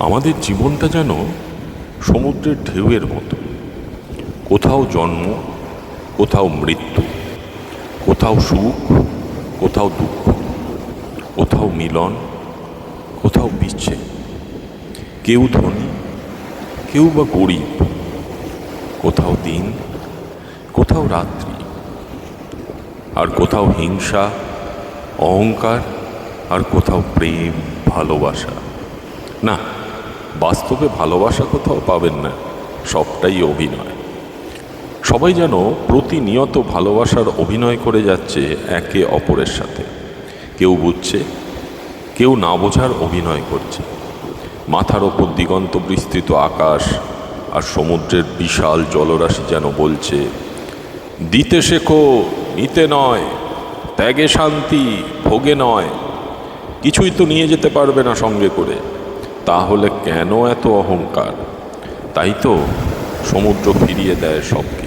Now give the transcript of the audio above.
আমাদের জীবনটা যেন সমুদ্রের ঢেউয়ের মতো, কোথাও জন্ম, কোথাও মৃত্যু, কোথাও সুখ, কোথাও দুঃখ, কোথাও মিলন, কোথাও বিচ্ছেদ। কেউ ধনী, কেউ বা গরিব, কোথাও দিন, কোথাও রাত্রি, আর কোথাও হিংসা, অহংকার, আর কোথাও প্রেম, ভালোবাসা। না, বাস্তবে ভালোবাসা কোথাও পাবেন না, সবটাই অভিনয়। সবাই যেন প্রতিনিয়ত ভালোবাসার অভিনয় করে যাচ্ছে একে অপরের সাথে। কেউ বুঝছে, কেউ না বোঝার অভিনয় করছে। মাথার ওপর দিগন্ত বিস্তৃত আকাশ আর সমুদ্রের বিশাল জলরাশি যেন বলছে, দিতে শেখো, নিতে নয়, ত্যাগে শান্তি, ভোগে নয়। কিছুই তো নিয়ে যেতে পারবে না সঙ্গে করে, তাহলে কেন এত অহংকার? তাই তো সমুদ্র ফিরিয়ে দেয় সবকে।